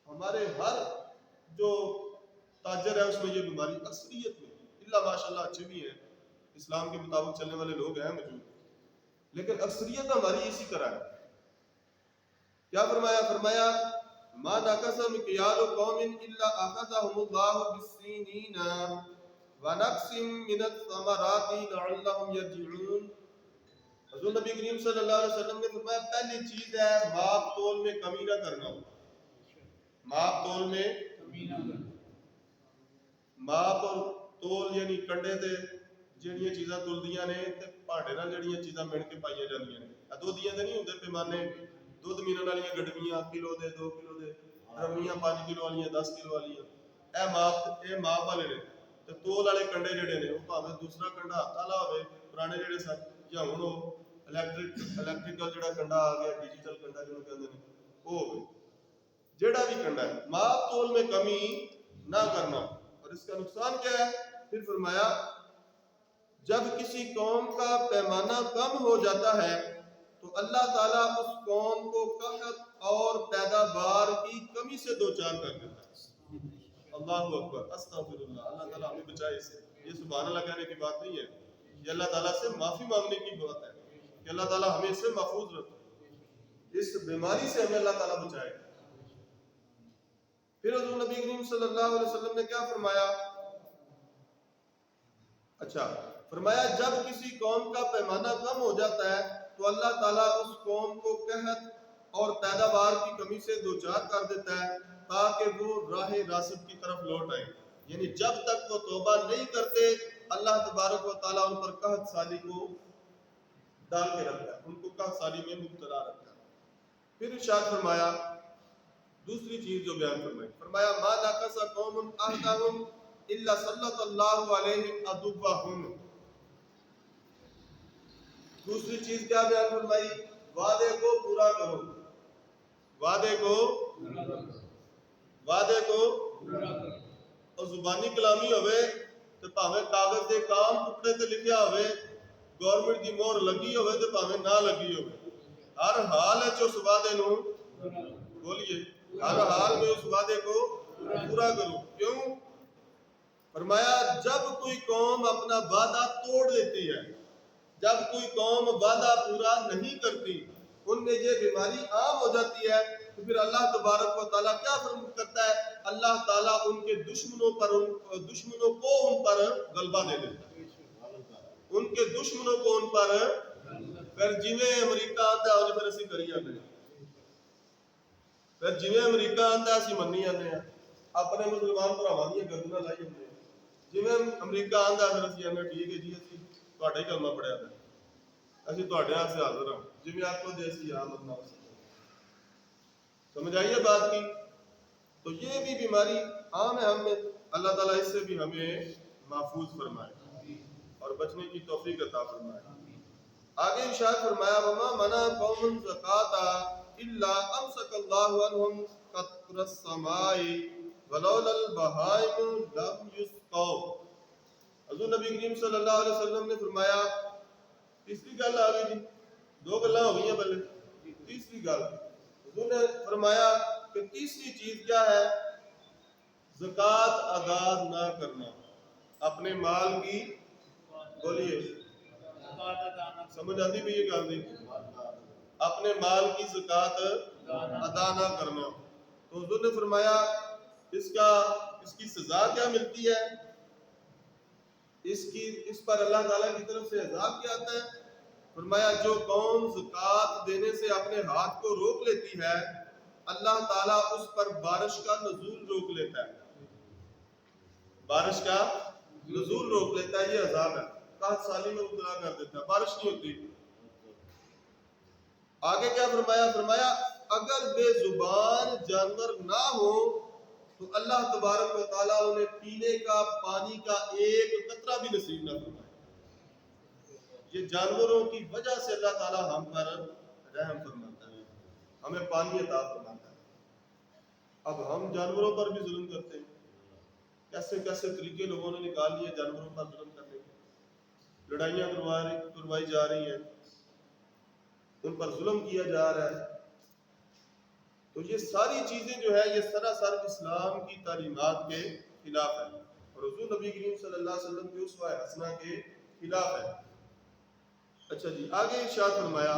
ہمارے ہر جو تاجر ہے اس میں یہ بیماری اکثریت میں، اللہ ماشاءاللہ اچھے بھی ہیں، اسلام کے مطابق چلنے والے لوگ ہیں موجود، لیکن اکثریت ہماری اسی طرح ہے۔ کیا فرمایا؟ فرمایا ما نقص مکیال قوم الا اخذهم الله بالسنین ونقص من الثمرات لعلهم يرجعون۔ حضور نبی کریم صلی اللہ علیہ وسلم نے فرمایا پہلی چیز ہے ماپ تول میں کمی نہ کرنا۔ ماپ تول میں کمی نہ کرنا، ماپ اور تول یعنی کنڈے تے جڑیاں چیزاں تلدیاں نے تے پاڑے نال جڑیاں چیزاں مل کے پائیاں جاندیاں نے، ادودیاں تے نہیں ہوندے پیمانے، دودھ مینن والیاں گڈویاں کلو دے 2 کلو دے، رمیاں 5 کلو والیاں 10 کلو والیاں، اے ماپ والے نے۔ تے تول والے کنڈے جڑے نے وہ بھاویں دوسرا کنڈا ہاتھ والا ہوے پرانے جڑے سن یا ہن وہ الیکٹریکل جڑا کنڈا آ گیا، ڈیجیٹل کنڈا جنوں کہندے نے وہ ہوے، جڑا بھی کنڈا ہے ماپ تول میں کمی نہ کرنا۔ اور اس کا نقصان کیا ہے؟ پھر فرمایا جب کسی قوم کا پیمانہ کم ہو جاتا ہے تو اللہ تعالیٰ اس قوم کو قحط اور پیداوار کی کمی سے دوچار کر دیتا ہے۔ اللہ اکبر، استغفر اللہ، اللہ تعالیٰ ہمیں بچائے اس سے۔ یہ سبحان اللہ کہنے کی بات نہیں ہے، یہ اللہ تعالیٰ سے معافی مانگنے کی بات ہے کہ اللہ تعالیٰ ہمیں اس سے محفوظ رکھے، اس بیماری سے ہمیں اللہ تعالیٰ بچائے۔ پھر حضور نبی کریم صلی اللہ علیہ وسلم نے کیا فرمایا؟ اچھا فرمایا جب کسی قوم کا پیمانہ کم ہو جاتا ہے تو اللہ تعالیٰ اس قوم کو قحط اور پیداوار کی کمی سے دوچار کر دیتا ہے تاکہ وہ راہ راست کی طرف لوٹ آئے۔ یعنی جب تک وہ توبہ نہیں کرتے اللہ تبارک و تعالیٰ ان پر قحط سالی کو ڈال کے رکھتا ہے، ان کو قحط سالی میں مبتلا رکھتا ہے۔ پھر ارشاد فرمایا دوسری چیز جو بیان فرمائی، فرمایا ما نقص قوم عہدهم الا سلط اللہ علیہم عدوهم۔ دوسری چیز کیا بیان فرمائی؟ وعدے کو پورا کرو، وعدے کو پورا کرو۔ اور زبانی کلامی ہوئے تو پاویں کاغذ دے کام ٹکڑے تے لکھیا ہوئے، گورنمنٹ دی مہر لگی ہوئے تو پاویں نہ لگی ہوئے، ہر حال ہے اس وعدے نو بولیے، ہر حال میں اس وعدے کو پورا کرو۔ کیوں؟ فرمایا جب کوئی قوم اپنا وعدہ توڑ دیتی ہے، جب کوئی قوم وعدہ پورا نہیں کرتی، ان میں یہ بیماری عام ہو جاتی ہے تو پھر اللہ تبارک و تعالیٰ کیا کرتا ہے؟ اللہ تعالیٰ ان کے دشمنوں کو ان پر غلبہ دے دیتا ہے، ان کے دشمنوں کو ان پر، پھر جویں امریکہ آتا ہے پھر اسی کری جاتے ہیں، پھر جویں امریکہ آتا ہے اسی منی جاتے ہیں، اپنے مسلمان بھراواں دیاں گردناں لائی جاندے ہیں، جویں امریکہ آندا پھر اسی آنے ٹھیک ہے جی اسی تہاڈا ہی کلمہ پڑھیا ہے، اسی تہاڈے واسطے حاضر ہاں، جویں آپ کو دے سی آمد نہ ہو۔ سمجھ آئیے بات کی؟ تو یہ بھی بیماری عام ہے ہم میں، اللہ تعالیٰ اس سے بھی ہمیں محفوظ فرمائے اور بچنے کی توفیق عطا فرمائے۔ آگے ارشاد فرمایا وما منع قوم الزکاۃ الا امسک اللہ عنہم قطر السماء ولولا البہائم لم یسقوا۔ حضور نبی کریم صلی اللہ علیہ وسلم نے فرمایا تیسری گل آ گئی جی، 2 گلاں ہو گئیاں پہلے، تیسری گل حضور نے فرمایا کہ تیسری چیز کیا ہے؟ زکوٰۃ ادا نہ کرنا، اپنے مال کی بولیے سمجھ آتی بھی یہ گل نہیں، اپنے مال کی زکوٰۃ ادا نہ کرنا۔ تو حضور نے فرمایا اس کی سزا کیا ملتی ہے؟ اس پر اللہ تعالیٰ کی طرف سے عذاب کیا آتا ہے؟ فرمایا جو قوم زکوٰۃ دینے سے اپنے ہاتھ کو روک لیتی ہے اللہ تعالیٰ اس پر بارش کا نزول روک لیتا ہے، بارش کا نزول روک لیتا ہے، یہ عذاب ہے، قحط سالی میں مبتلا کر دیتا ہے، بارش نہیں ہوتی۔ آگے کیا فرمایا؟ فرمایا اگر بے زبان جانور نہ ہو تو اللہ تبارک و تعالیٰ انہیں پینے کا پانی کا ایک قطرہ بھی نصیب نہ فرمائے۔ یہ جانوروں کی وجہ سے اللہ تعالیٰ ہم پر رحم فرماتا ہے، ہمیں پانی عطا فرماتا ہے۔ اب ہم جانوروں پر بھی ظلم کرتے ہیں، کیسے کیسے طریقے لوگوں نے نکال لیے جانوروں پر ظلم کرنے کے، لڑائیاں کروائی جا رہی ہیں، ان پر ظلم کیا جا رہا ہے۔ تو یہ ساری چیزیں جو ہے یہ سراسر اسلام کی تعلیمات کے خلاف ہے اور حضور نبی کریم صلی اللہ علیہ وسلم کی اسوہ حسنہ کے خلاف ہے۔ اچھا جی، آگے ارشاد فرمایا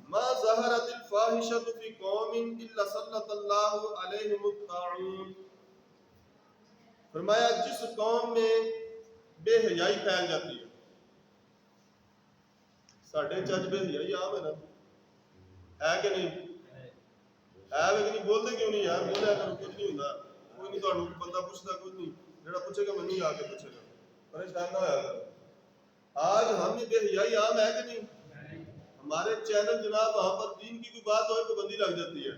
ما ظہرت الفاحشۃ فی قوم الا سلط اللہ علیہم الطاعون، فرمایا جس قوم میں بے حیائی پھیل جاتی ہے، ساڈے چج بے حیائی عام ہے نا، ہے کہ نہیں؟ ہے کہ نہیں؟ بولتے کیوں نہیں یار؟ بولیا کرو، کچھ نہیں ہوندا، کوئی نہیں، تہاڈوں بندہ پوچھتا کچھ نہیں، جڑا پوچھے گا مینوں ہی آ کے پوچھے گا، پریشان نہ ہویا کرو۔ آج ہم بے حیائی عام ہے کہ نہیں؟ ہمارے چینل جناب وہاں پر دین کی کوئی بات ہوئے پابندی لگ جاتی ہے،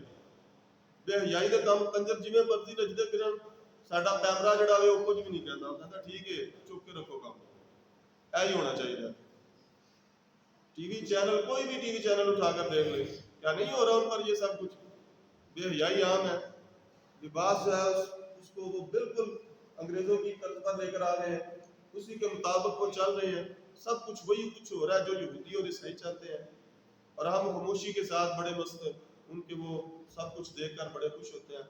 بے حیائی کا کام کنجر جویں مرضی نچدے پھرن، ساڈا پیمرا جڑا ہوئے وہ کچھ بھی نہیں کہتا، وہ کہتا ٹھیک ہے چپ کے رکھو کام، ایہی ہونا چاہیے۔ ٹی وی چینل، کوئی بھی ٹی وی چینل اٹھا کر دیکھ لیں، کیا نہیں ہو رہا ان پر یہ سب کچھ؟ بے حیائی عام ہے، لباس جو ہے اس کو وہ بالکل انگریزوں کی طرز پر لے کر آ رہے ہیں، اسی کے مطابق وہ چل رہے ہیں، سب کچھ وہی کچھ ہو رہا ہے جو یہودی اور عیسائی چاہتے ہیں، اور ہم خاموشی کے ساتھ بڑے مست ان کے وہ سب کچھ دیکھ کر بڑے خوش ہوتے ہیں۔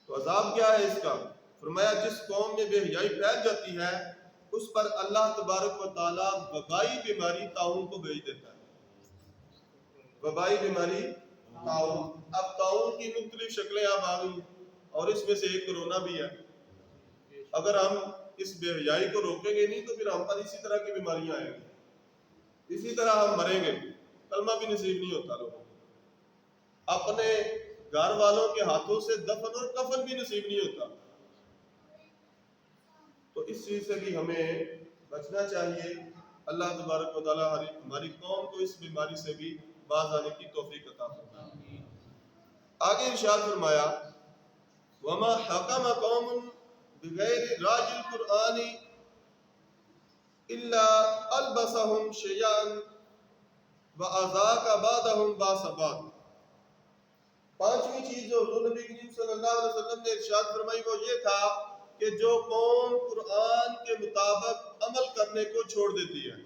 تو عذاب کیا ہے اس کا؟ فرمایا جس قوم میں بے حیائی پھیل جاتی ہے اس پر اللہ تبارک و تعالیٰ وبائی بیماری طاعون کو بھیج دیتا ہے۔ وبائی بیماری طاعون، اب طاعون کی مختلف شکلیں اب آ گئی اور اس میں سے ایک کرونا بھی ہے۔ اگر ہم اس بے حیائی کو روکیں گے نہیں تو پھر ہم پر اسی طرح کی بیماریاں آئیں گی، اسی طرح ہم مریں گے، کلمہ بھی نصیب نہیں ہوتا لوگوں کو، اپنے گھر والوں کے ہاتھوں سے دفن اور کفن بھی نصیب نہیں ہوتا۔ تو اس چیز سے بھی ہمیں بچنا چاہیے، اللہ تبارک و تعالیٰ ہماری قوم کو اس بیماری سے بھی باز آنے کی توفیق عطا فرمائے۔ آگے ارشاد فرمایا وما حکم قوم بغیر راج القرآن الا البسهم شیئا واذاق بعضهم باس بعض۔ پانچویں چیز جو حضور نبی کریم صلی اللہ علیہ وسلم نے ارشاد فرمائی وہ یہ تھا کہ جو قوم قرآن کے مطابق عمل کرنے کو چھوڑ دیتی ہے،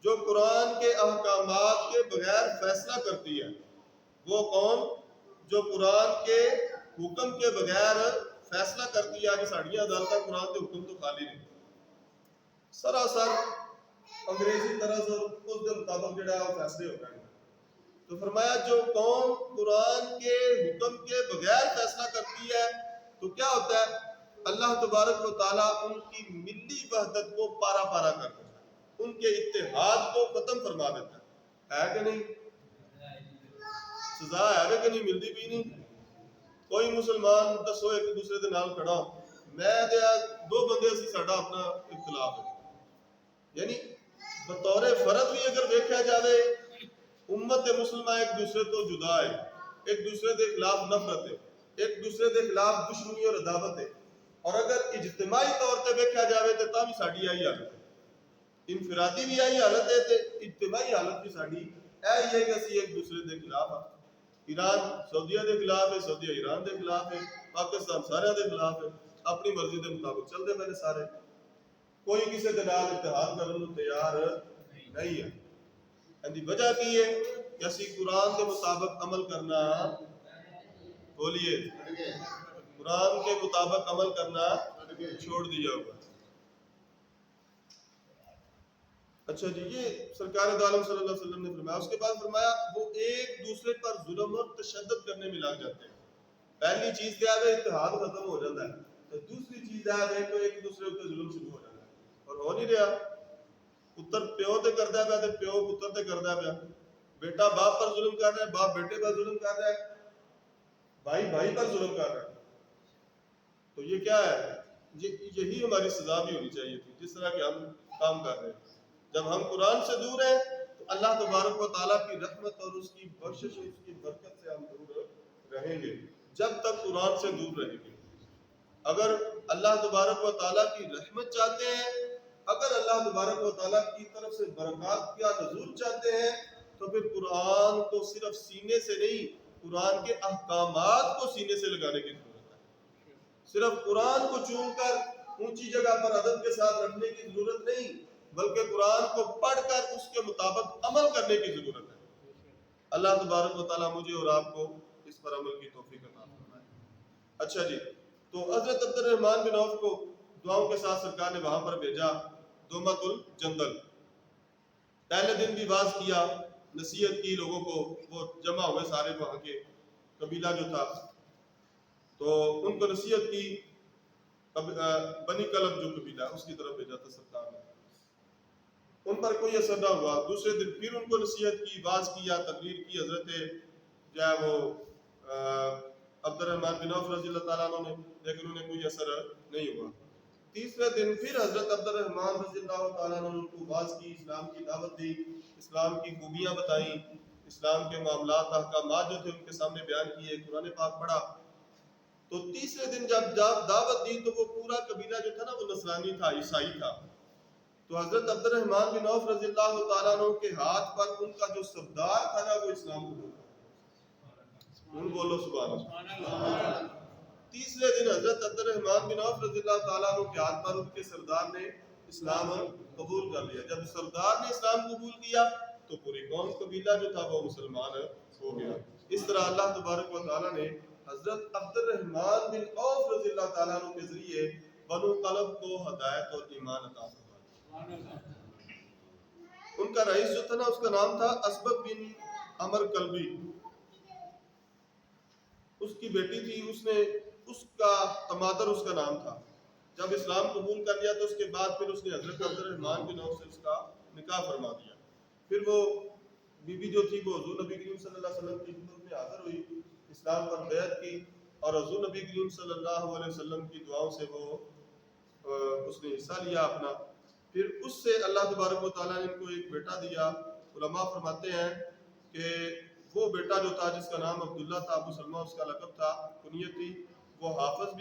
جو قرآن کے احکامات کے بغیر فیصلہ کرتی ہے، وہ قوم جو قرآن کے حکم کے بغیر فیصلہ کرتی ہے، آج ساڑیاں عدالتاں قرآن کے حکم تو خالی نہیں، سراسر انگریزی طرز اور اس کے مطابق جڑا ہے وہ فیصلے ہو رہے ہیں۔ تو فرمایا جو قوم قرآن کے حکم کے بغیر فیصلہ کرتی ہے تو کیا ہوتا ہے؟ اللہ تبارک و تعالیٰ ان کی ملی وحدت کو پارا پارا کر دیتا ہے، ان کے اتحاد کو ختم فرما دیتا ہے کہ نہیں؟ سزا ہے کہ نہیں؟ ملتی بھی نہیں۔ کوئی مسلمان دسو ایک دوسرے دے نال کھڑا ہو، میں دو بندے سے ساڈا اپنا اختلاف ہے، یعنی بطور فرد بھی اگر دیکھا جائے امت مسلمہ ایک دوسرے تو جدا ہے، ایک دوسرے کے خلاف نفرت ہے، ایک دوسرے کے خلاف دشمنی اور عداوت ہے، اور اگر اجتماعی طور پہ دیکھا جائے تو تب ساڈی آئی حالت ہے، انفرادی بھی آئی حالت ہے تو اجتماعی حالت بھی ساڈی یہ ہے کہ اسی ایک دوسرے کے خلاف ہیں۔ ایران سعودیہ کے خلاف ہے، سعودیہ ایران کے خلاف ہے، پاکستان سارے کے خلاف ہے، اپنی مرضی کے مطابق چلتے پہلے سارے، کوئی کسی کے نال اتحاد کرنے کو تیار نہیں ہے۔ اندی وجہ کی ہے کہ اسی قرآن کے مطابق عمل کرنا، بولیے، قرآن کے مطابق عمل کرنا چھوڑ دیا ہوا۔ اچھا جی، یہ سرکار دو عالم صلی اللہ علیہ وسلم نے فرمایا۔ اس کے بعد فرمایا وہ ایک دوسرے پر ظلم اور تشدد کرنے میں لگ جاتے ہیں۔ پہلی چیز کیا ہے؟ اتحاد ختم ہو جاتا ہے، تو دوسری چیز ہے تو ایک دوسرے پر ظلم شروع ہو جاتا ہے، اور ہو نہیں رہا، پتر پیو تے کردا پیا تے پیو پتر تے کردا پیا، بیٹا باپ پر ظلم کر رہا ہے، باپ بیٹے پر ظلم کر رہا ہے، بھائی بھائی پر ظلم کر رہا ہے، تو یہ کیا ہے؟ یہی ہماری سزا بھی ہونی چاہیے تھی جس طرح کہ ہم کام کر رہے ہیں۔ جب ہم قرآن سے دور ہیں تو اللہ تبارک و تعالیٰ کی رحمت اور اس کی بخشش اور اس کی برکت سے ہم دور رہیں گے جب تک قرآن سے دور رہیں گے۔ اگر اللہ تبارک و تعالیٰ کی رحمت چاہتے ہیں، اگر اللہ تبارک و تعالیٰ کی طرف سے برکات کا نزول چاہتے ہیں، تو پھر قرآن کو صرف سینے سے نہیں، قرآن کے احکامات کو سینے سے لگانے کی ضرورت ہے۔ صرف قرآن کو چون کر اونچی جگہ پر ادب کے ساتھ رکھنے کی ضرورت نہیں، بلکہ قرآن کو پڑھ کر اس کے مطابق عمل کرنے کی ضرورت ہے۔ اللہ تبارک و تعالیٰ مجھے اور آپ کو اس پر عمل کی توفیق عطا فرمائے۔ اچھا جی، تو حضرت عبد الرحمن بن عوف کو دعاؤں کے ساتھ سرکار نے وہاں پر بھیجا دومت الجندل۔ پہلے دن بھی واز کیا، نصیحت کی لوگوں کو، وہ جمع ہوئے سارے وہاں کے قبیلہ جو تھا، تو ان کو نصیحت کی۔ بنی کلب جو قبیلہ اس کی طرف بھیجا تھا سرکار نے، ان پر کوئی اثر نہ ہوا۔ دوسرے دن پھر ان کو نصیحت کی، واز کیا، تقریر کی حضرت جو ہے وہ عبد الرحمن بن عوف رضی اللہ تعالیٰ عنہ نے، لیکن انہیں کوئی اثر نہیں ہوا۔ تیسرے دن پھر حضرت عبد الرحمن رضی اللہ تعالیٰ عنہ نے ان کو واز کی، اسلام کی دعوت دی، اسلام کی خوبیاں بتائیں، اسلام کے معاملات احکامات جو تھے ان کے سامنے بیان کیے، قرآن پاک پڑھا۔ تو تیسرے دن جب دعوت دی تو وہ پورا قبیلہ جو تھا نا وہ نصرانی تھا، عیسائی تھا۔ تو حضرت عبد الرحمن بن عوف رضی اللہ تعالیٰ عنہ کے ہاتھ پر ان کا جو سردار تھا نا وہ اسلام قبول کر، ان بولو سبحان اللہ۔ تیسرے دن حضرت عبد الرحمن بن عوف رضی اللہ تعالیٰ عنہ کے ہاتھ پر ان کے سردار نے اسلام قبول کر لیا۔ جب سردار نے اسلام قبول کیا تو پوری قوم قبیلہ جو تھا وہ مسلمان ہو گیا۔ اس طرح اللہ تبارک و تعالیٰ نے حضرت عبد الرحمن بن عوف رضی اللہ تعالیٰ عنہ کے ذریعے بنو قلب کو ہدایت اور ایمان عطا فرمایا۔ ان کا رئیس جو تھا نا اس کا نام تھا اسبق بن عمر کلبی، اس کی بیٹی تھی، اس کا تمادر اس کا نام تھا۔ جب اسلام قبول کر لیا تو اس کے بعد پھر اس نے حضرت عبد الرحمن بن عوف سے اس کا نکاح فرما دیا۔ پھر وہ بی بی جو تھی وہ حضور نبی کریم صلی اللہ علیہ وسلم کی خدمت میں حاضر ہوئی، اسلام پر بیعت کی، اور حضور نبی کریم صلی اللہ علیہ وسلم کی دعاؤں سے وہ اس نے حصہ لیا اپنا۔ پھر اس سے اللہ تبارک و تعالیٰ نے ان کو ایک بیٹا دیا۔ علماء فرماتے ہیں کہ وہ بیٹا جو تھا جس کا نام عبداللہ تھا، ابو سلمہ اس کا لقب تھا، کنیت تھی، وہ حافظ بھی